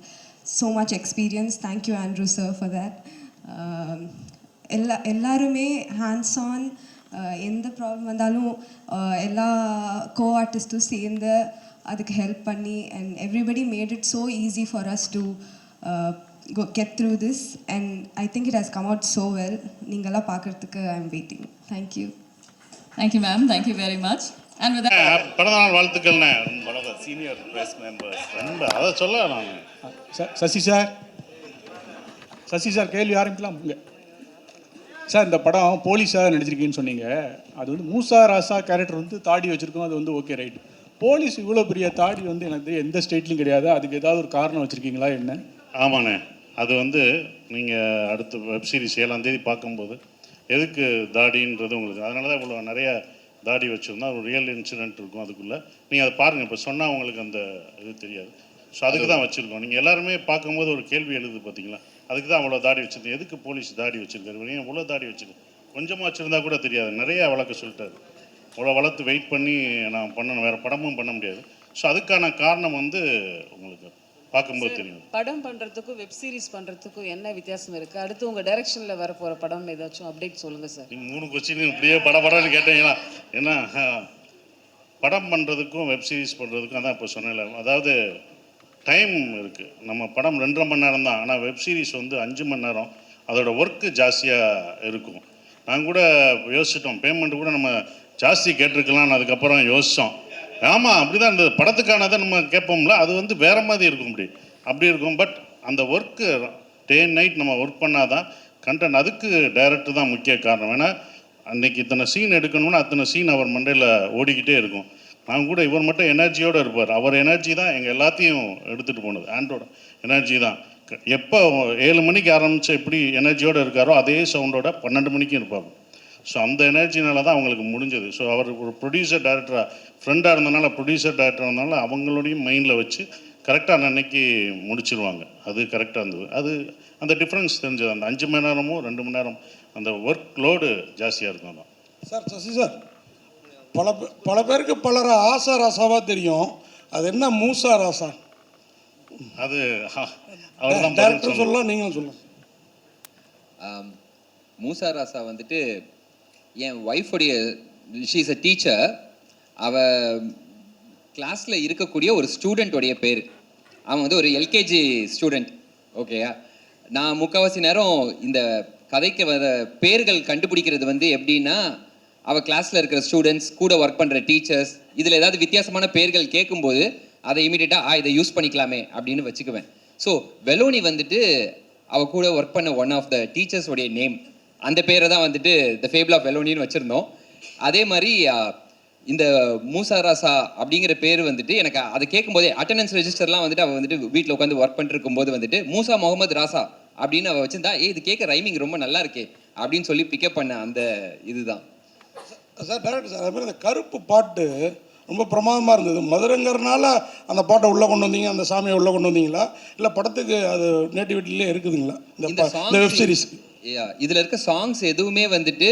so much experience. Thank you Andrew sir for that. எல்லாருமே hands on, எந்த problem வந்தாலும் எல்லா co-artistum சேர்ந்து அதுக்கு ஹெல்ப் பண்ணி and everybody made it so easy for us to get through this and I think it has come out so well. நீங்கெல்லாம் பார்க்கறதுக்கு I am waiting. Thank you. Thank you ma'am, thank you very much. And with that பிறந்தநாள் வாழ்த்துக்கள்ண்ணே. ரொம்ப senior press members ரொம்ப அதை சொல்ல நான் Sasi sir கேள்வி ஆரம்பிக்கலாம். சார் இந்த படம் போலீஸாக நடிச்சிருக்கீங்கன்னு சொன்னீங்க. அது வந்து மூசா ராசா கேரக்டர் வந்து தாடி வச்சுருக்கோம், அது வந்து ஓகே ரைட். போலீஸ் இவ்வளோ பெரிய தாடி வந்து எனக்கு எந்த ஸ்டேட்லையும் கிடையாது. அதுக்கு ஏதாவது ஒரு காரணம் வச்சுருக்கீங்களா என்ன? ஆமாண்ணே, அது வந்து நீங்கள் அடுத்த வெப்சீரிஸ் 7ஆம் தேதி பார்க்கும்போது எதுக்கு தாடின்றது உங்களுக்கு, அதனால தான் இவ்வளோ நிறைய தாடி வச்சுருந்தா ஒரு ரியல் இன்சிடென்ட் இருக்கும் அதுக்குள்ளே. நீங்கள் அதை பாருங்கள், இப்போ சொன்னால் உங்களுக்கு அந்த இது தெரியாது. ஸோ அதுக்கு தான் வச்சுருக்கோம். நீங்கள் எல்லாருமே பார்க்கும்போது ஒரு கேள்வி எழுது பார்த்தீங்களா, அதுக்கு தான் அவ்வளோ தாடி வச்சுருந்தேன். எதுக்கு போலீஸ் தாடி வச்சுருக்காரு, ஏன் இவ்வளோ தாடி வச்சுருக்கு, கொஞ்சமாக வச்சுருந்தா கூட தெரியாது, நிறையா வளர்க்க சொல்லிட்டாரு. அவ்வளோ வளர்த்து வெயிட் பண்ணி நான் பண்ணணும், வேறு படமும் பண்ண முடியாது. ஸோ அதுக்கான காரணம் வந்து உங்களுக்கு பார்க்கும்போது தெரியும். படம் பண்ணுறதுக்கும் வெப் சீரிஸ் பண்ணுறதுக்கும் என்ன வித்தியாசம் இருக்குது? அடுத்து உங்கள் டைரக்ஷனில் வரப்போகிற படம் ஏதாச்சும் அப்டேட் சொல்லுங்கள் சார். நீங்கள் 3 கொஸ்டின் இப்படியே படம்னு கேட்டீங்களா? ஏன்னா படம் பண்ணுறதுக்கும் வெப் சீரிஸ் பண்ணுறதுக்கும் அதான் இப்போ சொன்னேன். அதாவது டைம் இருக்குது. நம்ம படம் 2.5 மணி நேரம் தான், ஆனால் வெப் சீரிஸ் வந்து 5 மணி நேரம். அதோட ஒர்க்கு ஜாஸ்தியாக இருக்கும். நாங்கள் கூட யோசிச்சிட்டோம், பேமெண்ட்டு கூட நம்ம ஜாஸ்தி கேட்டிருக்கலாம்னு அதுக்கப்புறம் யோசித்தோம். ஆமாம், அப்படி தான் இந்த படத்துக்கானதை நம்ம கேட்போம்ல, அது வந்து வேறு மாதிரி இருக்கும், அப்படி இருக்கும். பட் அந்த ஒர்க்கு டே அண்ட் நைட் நம்ம ஒர்க் பண்ணால் தான் கண்டென்ட். அதுக்கு டைரக்டர் தான் முக்கிய காரணம். ஏன்னா அன்றைக்கி இத்தனை சீன் எடுக்கணும்னா அத்தனை சீன் அவர் மண்டையில் ஓடிக்கிட்டே இருக்கும். நாங்கள் கூட இவர் மட்டும் எனர்ஜியோடு இருப்பார். அவர் எனர்ஜி தான் எங்கள் எல்லாத்தையும் எடுத்துகிட்டு போனது. ஆண்ட்ரோட எனர்ஜி தான். எப்போ 7 மணிக்கு ஆரம்பித்த எப்படி எனர்ஜியோடு இருக்காரோ அதே சவுண்டோட 12 மணிக்கும் இருப்பார். ஸோ அந்த எனர்ஜினால தான் அவங்களுக்கு முடிஞ்சது. ஸோ அவர் ஒரு ப்ரொடியூசர் டைரக்டராக ஃப்ரெண்டாக இருந்தனால, ப்ரொடியூசர் டைரக்டராக இருந்தனால அவங்களோடையும் மைண்டில் வச்சு கரெக்டாக அன்னைக்கு முடிச்சிருவாங்க. அது கரெக்டாக இருந்தது. அது அந்த டிஃப்ரென்ஸ் தெரிஞ்சது. அந்த 5 மணி நேரமும் 2 மணி நேரம் அந்த ஒர்க் லோடு ஜாஸ்தியாக இருக்கும். தான் சார் சசி சார், பல பேருக்கு பலரை ஆசா ராசாவாக தெரியும். அது என்ன மூசா ராசா? அது அவர் தான் டேரக்டர் சொல்லலாம், நீங்களும் சொல்லலாம். மூசா ராசா வந்துட்டு என் ஒய்ஃபுடைய ஷீ இஸ் அ டீச்சர். அவள் கிளாஸில் இருக்கக்கூடிய ஒரு ஸ்டூடெண்ட்டோடைய பேர். அவன் வந்து ஒரு எல்கேஜி ஸ்டூடெண்ட். ஓகேயா, நான் முக்கால்வாசி நேரம் இந்த கதைக்கு வர பேர்கள் கண்டுபிடிக்கிறது வந்து எப்படின்னா, அவள் கிளாஸில் இருக்கிற ஸ்டூடெண்ட்ஸ், கூட ஒர்க் பண்ணுற டீச்சர்ஸ், இதில் ஏதாவது வித்தியாசமான பேர்கள் கேட்கும்போது அதை இமீடியட்டாக இதை யூஸ் பண்ணிக்கலாமே அப்படின்னு வச்சுக்குவேன். ஸோ வெலோனி வந்துட்டு அவள் கூட ஒர்க் பண்ண ஒன் ஆஃப் த டீச்சர்ஸோடைய நேம். அந்த பேரை தான் வந்துட்டு த ஃபேபிள் ஆஃப் வெலோனின்னு வச்சுருந்தோம். அதே மாதிரி இந்த மூசா ராசா அப்படிங்கிற பேர் வந்துட்டு எனக்கு அதை கேட்கும்போதே அட்டண்டன்ஸ் ரெஜிஸ்டர்லாம் வந்துட்டு அவள் வந்துட்டு வீட்டில் உட்காந்து ஒர்க் பண்ணிட்டு இருக்கும்போது வந்துட்டு மூசா முகமது ராசா அப்படின்னு அவள் வச்சிருந்தா, இது கேட்க ரைமிங் ரொம்ப நல்லா இருக்கே அப்படின்னு சொல்லி பிக்கப் பண்ண அந்த இதுதான். சார் டேரக்டர் சார், அதுமாதிரி அந்த கருப்பு பாட்டு ரொம்ப பிரமாதமாக இருந்தது. மதுரைங்கிறனால அந்த பாட்டை உள்ளே கொண்டு வந்தீங்க, அந்த சாமியை உள்ளே கொண்டு வந்தீங்களா, இல்லை படத்துக்கு அது நேட்டிவிட்டிலே இருக்குதுங்களா இந்த வெப் சீரிஸ்க்கு? இதில் இருக்க சாங்ஸ் எதுவுமே வந்துட்டு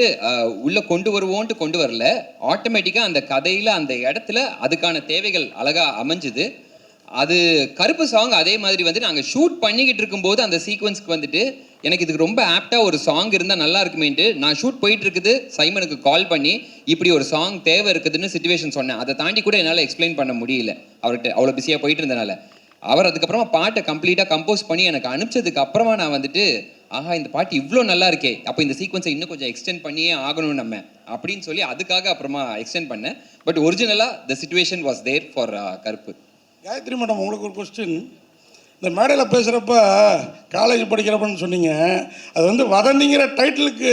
உள்ளே கொண்டு வருவோன்ட்டு கொண்டு வரல. ஆட்டோமேட்டிக்காக அந்த கதையில் அந்த இடத்துல அதுக்கான தேவைகள் அழகாக அமைஞ்சுது. அது கருப்பு சாங் அதே மாதிரி வந்து நாங்கள் ஷூட் பண்ணிக்கிட்டு இருக்கும்போது அந்த சீக்வன்ஸ்க்கு வந்துட்டு எனக்கு இதுக்கு ரொம்ப ஆப்டாக ஒரு சாங் இருந்தால் நல்லா இருக்குமேன்ட்டு நான் ஷூட் போயிட்டு இருக்குது சைமனுக்கு கால் பண்ணி இப்படி ஒரு சாங் தேவை இருக்குதுன்னு சிச்சுவேஷன் சொன்னேன். அதை தாண்டி கூட என்னால் எக்ஸ்பிளைன் பண்ண முடியல அவர்கிட்ட, அவ்வளோ பிஸியாக போயிட்டு இருந்தனால. அவர் அதுக்கப்புறமா பாட்டை கம்ப்ளீட்டாக கம்போஸ் பண்ணி எனக்கு அனுப்பிச்சதுக்கு அப்புறமா நான் வந்துட்டு, ஆஹா இந்த பாட்டு இவ்வளோ நல்லா இருக்கே, அப்போ இந்த சீக்வன்ஸை இன்னும் கொஞ்சம் எக்ஸ்டெண்ட் பண்ணியே ஆகணும் நம்ம அப்படின்னு சொல்லி அதுக்காக அப்புறமா எக்ஸ்டெண்ட் பண்ணேன். பட் ஒரிஜினலாக the situation was there for Karuppu. Gayathri madam, உங்களுக்கு ஒரு கொஸ்டின். இந்த மேடையில் பேசுகிறப்ப காலேஜ் படிக்கிறப்பன்னு சொன்னீங்க, அது வந்து வதந்திங்கிற டைட்டிலுக்கு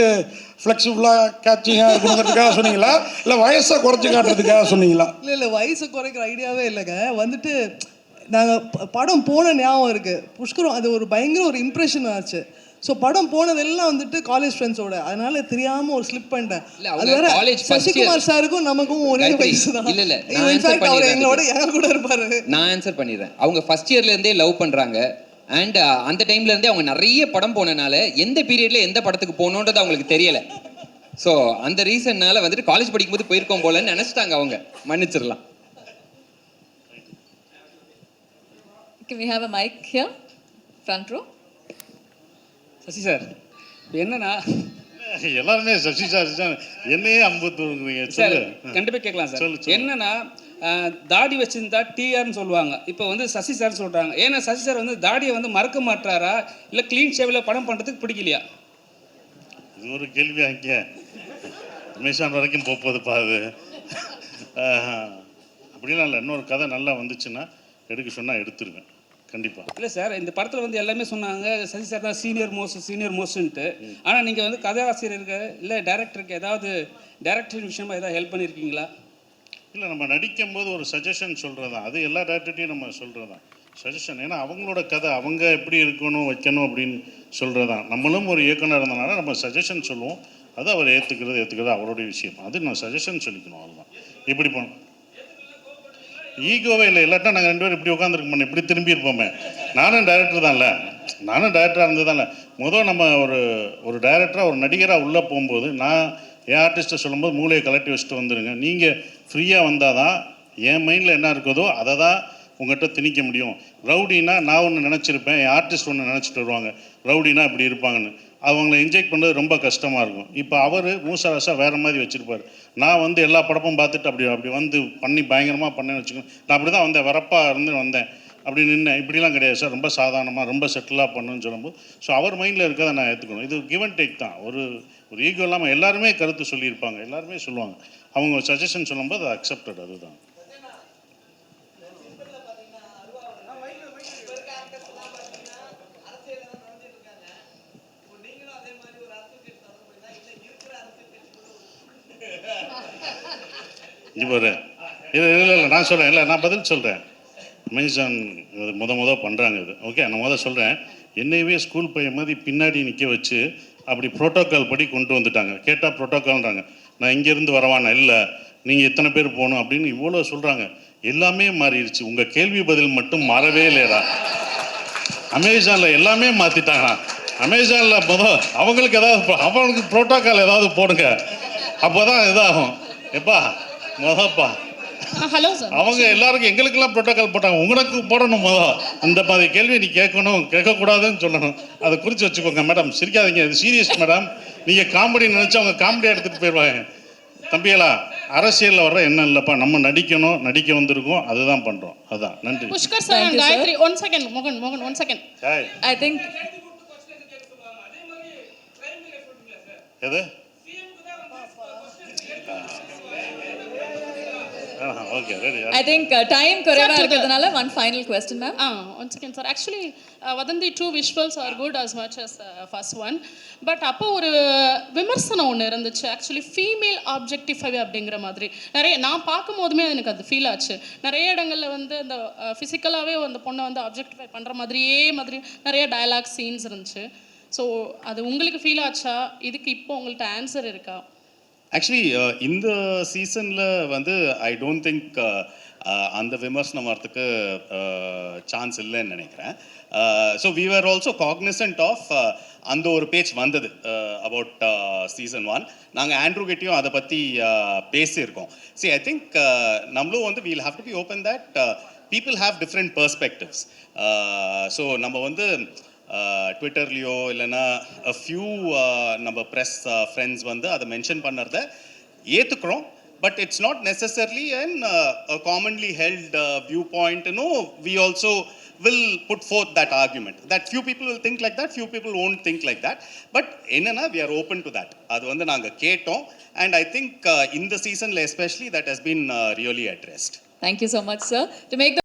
ஃப்ளெக்சிபிளாக கேட்சிங்காக இருக்கணுங்கிறதுக்காக சொன்னீங்களா, இல்லை வயசை குறைச்சி காட்டுறதுக்காக சொன்னீங்களா? இல்லை வயசை குறைக்கிற ஐடியாவே இல்லைங்க. வந்துட்டு நாங்கள் படம் போன ஞாபகம் இருக்குது. புஷ்கரம் அது ஒரு பயங்கர ஒரு இம்ப்ரெஷன் ஆச்சு. ஸோ படம் போனதெல்லாம் வந்துட்டு காலேஜ் ஃப்ரெண்ட்ஸோட, அதனால தெரியாமல் ஒரு ஸ்லிப் பண்ணிட்டேன். அது வேற சசிகுமார் சாருக்கும் நமக்கும் ஒரே வயசு தான். இல்லை இன்ஃபேக்ட் அவர் எங்களோட எங்க கூட இருப்பாரு. நான் ஆன்சர் பண்ணிடுறேன். அவங்க ஃபர்ஸ்ட் இயர்லேருந்தே லவ் பண்ணுறாங்க. அண்ட் அந்த டைம்லேருந்தே அவங்க நிறைய படம் போனனால எந்த பீரியடில் எந்த படத்துக்கு போகணுன்றது அவங்களுக்கு தெரியலை. ஸோ அந்த ரீசன்னால வந்துட்டு காலேஜ் படிக்கும்போது போயிருக்கோம் போலன்னு நினச்சிட்டாங்க அவங்க. மன்னிச்சிடலாம். Can we have a mic here? Front row. Sasi sir, என்னன்னா எல்லாருமே சசி சார் என்னையே அம்புத்துறீங்க. சார் கண்டிப்பாக கேட்கலாம் சார். என்னன்னா தாடி வச்சிருந்தா டிஆர்னு சொல்லுவாங்க, இப்போ வந்து சசி சார் சொல்கிறாங்க. ஏன்னா சசி சார் வந்து தாடியை வந்து மறக்க மாட்டாரா, இல்லை க்ளீன் ஷேவில் படம் பண்ணுறதுக்கு பிடிக்கலையா? இது ஒரு கேள்வி. அங்கே அமேசான் வரைக்கும் போகுதுப்பா அது. அப்படிலாம் இல்லை. இன்னொரு கதை நல்லா வந்துச்சுன்னா எடுக்க சொன்னால் எடுத்துருவேன் கண்டிப்பாக. இல்லை சார், இந்த படத்தில் வந்து எல்லாமே சொன்னாங்க சசி சார் தான் சீனியர் மோஸ்ட்ன்ட்டு. ஆனால் நீங்கள் வந்து கதாசிரியருக்கு இல்லை டைரக்டருக்கு ஏதாவது டைரக்டர் விஷயமா ஏதாவது ஹெல்ப் பண்ணியிருக்கீங்களா? இல்லை, நம்ம நடிக்கும் போது ஒரு சஜஷன் சொல்கிறதா, அது எல்லா டேரக்டர்ட்டையும் நம்ம சொல்கிறதா சஜஷன். ஏன்னா அவங்களோட கதை அவங்க எப்படி இருக்கணும் வைக்கணும் அப்படின்னு சொல்கிறதா. நம்மளும் ஒரு இயக்குனர் இருந்தனால நம்ம சஜஷன் சொல்லுவோம். அது அவர் ஏற்றுக்கிறது அவருடைய விஷயம். அது நான் சஜஷன் சொல்லிக்கணும், அவ்வளோதான். இப்படி பண்ணணும். ஈகோவே இல்லை. இல்லாட்டா நாங்கள் 2 பேரும் இப்படி உட்காந்துருக்க மாட்டோம், இப்படி திரும்பி இருப்போமே. நானும் டைரக்டர் தான் இல்லை, நானும் டைரக்டராக இருந்தது தான் இல்லை. முதல் நம்ம ஒரு டைரக்டராக ஒரு நடிகராக உள்ளே போகும்போது நான் என் ஆர்டிஸ்ட்டை சொல்லும்போது மூளையை கலட்டி வச்சுட்டு வந்துடுங்க. நீங்கள் ஃப்ரீயாக வந்தால் தான் என் மைண்டில் என்ன இருக்குதோ அதை தான் உங்கள்கிட்ட திணிக்க முடியும். ரவுடினா நான் ஒன்று நினச்சிருப்பேன், என் ஆர்டிஸ்ட் ஒன்று நினச்சிட்டு வருவாங்க, ரவுடினா இப்படி இருப்பாங்கன்னு. அவங்கள இன்ஜெக்ட் பண்ணுறது ரொம்ப கஷ்டமாக இருக்கும். இப்போ அவர் மூசா ராசா வேறு மாதிரி வச்சுருப்பார். நான் வந்து எல்லா படமும் பார்த்துட்டு அப்படி வந்து பண்ணி பயங்கரமாக பண்ணேன்னு வச்சுக்கோங்க. நான் அப்படி தான் வந்தேன், வரப்பாக இருந்து வந்தேன், அப்படி நின்னேன். இப்படிலாம் கிடையாது சார், ரொம்ப சாதாரணமாக ரொம்ப செட்டிலாக பண்ணுன்னு சொல்லும்போது ஸோ அவர் மைண்டில் இருக்கிறத நான் ஏற்றுக்கணும். இது கிவ் அண்ட் டேக் தான். ஒரு ஈகோ இல்லாமல் எல்லாருமே கருத்து சொல்லியிருப்பாங்க, எல்லாருமே சொல்லுவாங்க. அவங்க சஜஷன் சொல்லும்போது அது அக்செப்டட். அதுதான். இவர் இல்லை நான் சொல்கிறேன், இல்லை நான் பதில் சொல்கிறேன். அமேசான் இது முத பண்ணுறாங்க இது. ஓகே, நான் சொல்கிறேன். என்னையவே ஸ்கூல் பையன் மாதிரி பின்னாடி நிற்க வச்சு அப்படி ப்ரோட்டோக்கால் படி கொண்டு வந்துட்டாங்க. கேட்டால் ப்ரோட்டோக்கால்ன்றாங்க. நான் இங்கேருந்து வரவானா, இல்லை நீங்கள் இத்தனை பேர் போகணும் அப்படின்னு இவ்வளோ சொல்கிறாங்க. எல்லாமே மாறிடுச்சு. உங்கள் கேள்வி பதில் மட்டும் மாறவே இல்லையடா. அமேசானில் எல்லாமே மாற்றிட்டாங்கண்ணா. அமேசானில் அவங்களுக்கு அவங்களுக்கு ப்ரோட்டோக்கால் ஏதாவது போடுங்க, அப்போ தான் இதாகும். எப்பா ஹலோ சார். அவங்க எல்லாருக்கும் எங்களுக்கெல்லாம் ப்ரோட்டோக்கால் போட்டாங்க, உங்களுக்கு போடணும் முதல். அந்த மாதிரி கேள்வி நீ கேட்கணும், கேட்கக்கூடாதுன்னு சொல்லணும். அதை குறித்து வச்சுக்கோங்க மேடம். சிரிக்காதீங்க, இது சீரியஸ் மேடம். நீங்கள் காமெடி நினச்சி அவங்க காமெடியாக எடுத்துகிட்டு போயிடுவாங்க. தம்பிகளா, அரசியலில் வர்ற என்ன இல்லைப்பா, நம்ம நடிக்கணும், நடிக்க வந்திருக்கோம், அதுதான் பண்ணுறோம். அதுதான். நன்றி. Pushkar sir and Gayathri, 1 second. மோகன் 1 செகண்ட். I think எது okay ready. I think time குறைவா இருக்கிறதுனால one final question ma'am. 1 second sir. Actually வதந்தி 2 visuals are good as much as first one. But அப்போ ஒரு விமர்சனம் ஒன்று இருந்துச்சு. ஆக்சுவலி ஃபீமேல் ஆப்ஜெக்டிஃபை அப்படிங்கிற மாதிரி நிறைய நான் பார்க்கும் போதுமே எனக்கு அது ஃபீல் ஆச்சு. நிறைய இடங்களில் வந்து அந்த ஃபிசிக்கலாகவே அந்த பொண்ணை வந்து ஆப்ஜெக்டிஃபை பண்ணுற மாதிரியே நிறைய டயலாக் சீன்ஸ் இருந்துச்சு. ஸோ அது உங்களுக்கு ஃபீல் ஆச்சா? இதுக்கு இப்போ உங்கள்கிட்ட ஆன்சர் இருக்கா? ஆக்சுவலி இந்த சீசனில் வந்து ஐ டோன்ட் திங்க் அந்த விமர்சனம் வரத்துக்கு சான்ஸ் இல்லைன்னு நினைக்கிறேன். So we are also cognizant of அந்த ஒரு பேஜ் வந்தது அபவுட் சீசன் 1. நாங்கள் ஆண்ட்ரூ கிட்டேயும் அதை பற்றி பேசியிருக்கோம். சி ஐ திங்க் நம்மளும் வந்து we'll have to be open that people have different perspectives. So நம்ம வந்து ட்விட்டர்லேயோ இல்லைன்னா ஃபியூ நம்ம ப்ரெஸ் ஃப்ரெண்ட்ஸ் வந்து அதை மென்ஷன் பண்ணுறத ஏற்றுக்கிறோம். But it's not necessarily and commonly held view பாயிண்ட்னு we also will put forth that argument that few people will think like that, few people won't think like that. But enna we are open to that. Adu vandu naanga ketom, and I think in the season especially that has been really addressed. Thank you so much sir. To make the